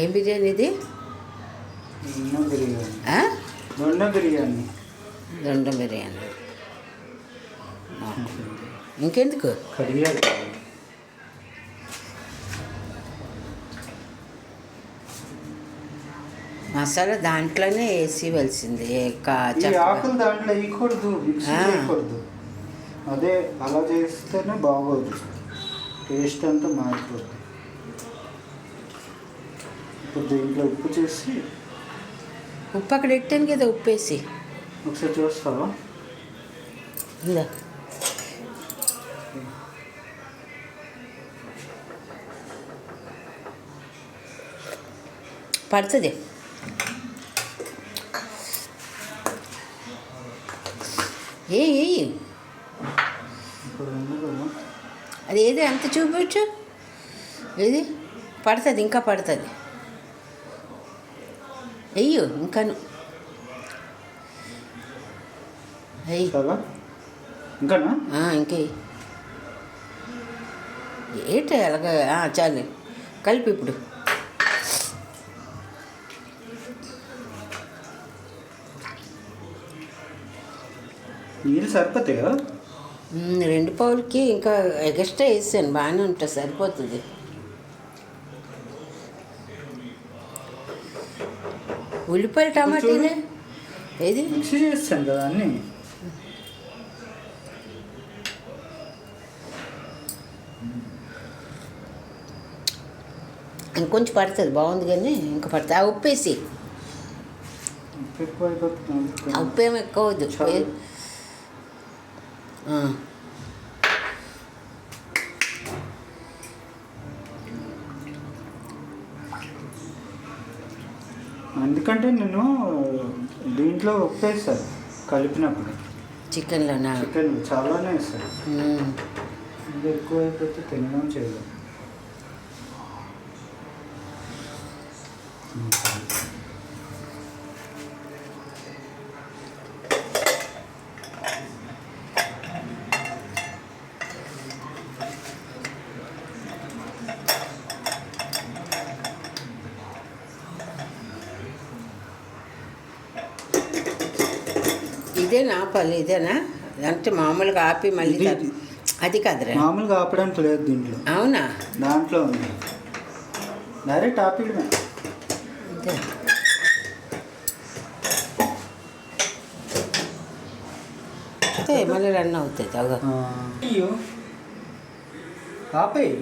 ఏం బిర్యానీ ఇది? దొండ బిర్యానీ. దొండ బిర్యానీ. ఇంకెందుకు కడియాలి. మసాలా దాంట్లోనే వేసివలసింది. ఆకులు దాంట్లో వేయకూడదు, మిక్సీ చేయకూడదు. అదే అలా చేస్తేనే బాగోదు, టేస్ట్ అంతా మారిపోతుంది. ఇప్పుడు దీంట్లో ఉప్పు చేసి, ఉప్పు అక్కడ పెట్టాను కదా, ఉప్పు వేసి ఒకసారి చూస్తావా? ఇలా పడుతుంది. అది ఏది అంత చూపించు, ఏది పడుతుంది, ఇంకా పడుతుంది. వెయ్యు ఇంకాను, ఇంకే ఏంటి అలాగా. చాలు, కలిపి ఇప్పుడు. నీళ్ళు సరిపోతాయా? 2 పావులకి ఇంకా ఎక్స్ట్రా వేసాను, బాగానే ఉంటుంది, సరిపోతుంది. ఉల్లిపాయలు టమాటాలే ఏది మిక్సీ చేస్తాను కదా అన్నీ. ఇంకొంచెం పడుతుంది, బాగుంది కానీ ఇంకా పడుతుంది. ఆ ఉప్పు వేసి, ఉప్పు ఏమి ఎక్కువ వద్దు. ఎందుకంటే నేను దీంట్లో ఉప్పు వేస్తాను కలిపినప్పుడు. చికెన్లోనా? చికెన్ చాలానే వేస్తాను. ఇంకా ఎక్కువ అయిపోతే తినడం చేయలేదు. ఇదేనా పల్లి? ఇదేనా అంటే మామూలుగా ఆపి మళ్ళీ అది కాదురా, మామూలుగా ఆపడానికి లేదు దీంట్లో. అవునా? దాంట్లో ఉంది, డైరెక్ట్ ఆపేయడమే. మళ్ళీ రన్ అవుతుంది. ఆపేయి.